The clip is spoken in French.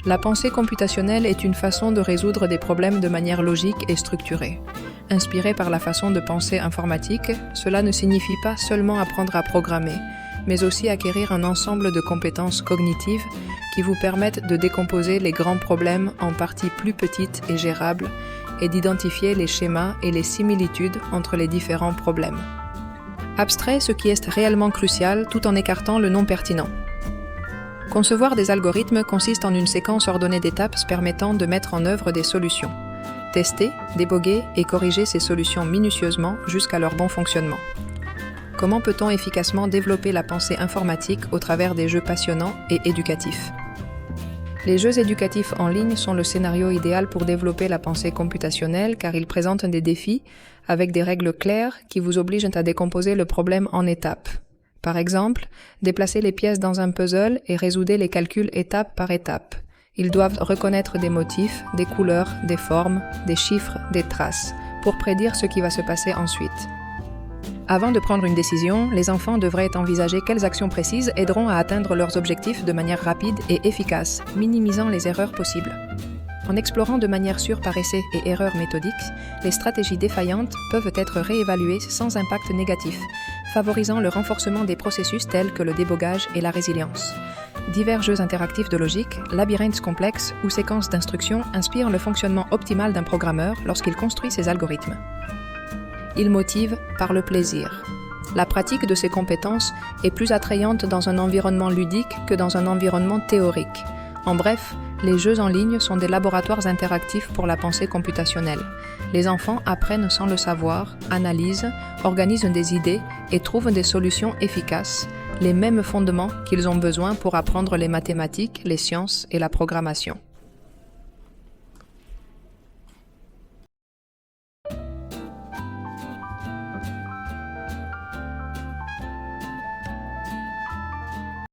La pensée computationnelle est une façon de résoudre des problèmes de manière logique et structurée. Inspiré par la façon de penser informatique, cela ne signifie pas seulement apprendre à programmer, mais aussi acquérir un ensemble de compétences cognitives qui vous permettent de décomposer les grands problèmes en parties plus petites et gérables et d'identifier les schémas et les similitudes entre les différents problèmes. Abstrait ce qui est réellement crucial tout en écartant le non pertinent. Concevoir des algorithmes consiste en une séquence ordonnée d'étapes permettant de mettre en œuvre des solutions. Tester, déboguer et corriger ces solutions minutieusement jusqu'à leur bon fonctionnement. Comment peut-on efficacement développer la pensée informatique au travers des jeux passionnants et éducatifs ? Les jeux éducatifs en ligne sont le scénario idéal pour développer la pensée computationnelle car ils présentent des défis avec des règles claires qui vous obligent à décomposer le problème en étapes. Par exemple, déplacez les pièces dans un puzzle et résoudez les calculs étape par étape. Ils doivent reconnaître des motifs, des couleurs, des formes, des chiffres, des traces, pour prédire ce qui va se passer ensuite. Avant de prendre une décision, les enfants devraient envisager quelles actions précises aideront à atteindre leurs objectifs de manière rapide et efficace, minimisant les erreurs possibles. En explorant de manière sûre par essai et erreurs méthodiques, les stratégies défaillantes peuvent être réévaluées sans impact négatif, favorisant le renforcement des processus tels que le débogage et la résilience. Divers jeux interactifs de logique, labyrinthes complexes ou séquences d'instructions inspirent le fonctionnement optimal d'un programmeur lorsqu'il construit ses algorithmes. Ils motivent par le plaisir. La pratique de ces compétences est plus attrayante dans un environnement ludique que dans un environnement théorique. En bref, les jeux en ligne sont des laboratoires interactifs pour la pensée computationnelle. Les enfants apprennent sans le savoir, analysent, organisent des idées et trouvent des solutions efficaces, les mêmes fondements qu'ils ont besoin pour apprendre les mathématiques, les sciences et la programmation.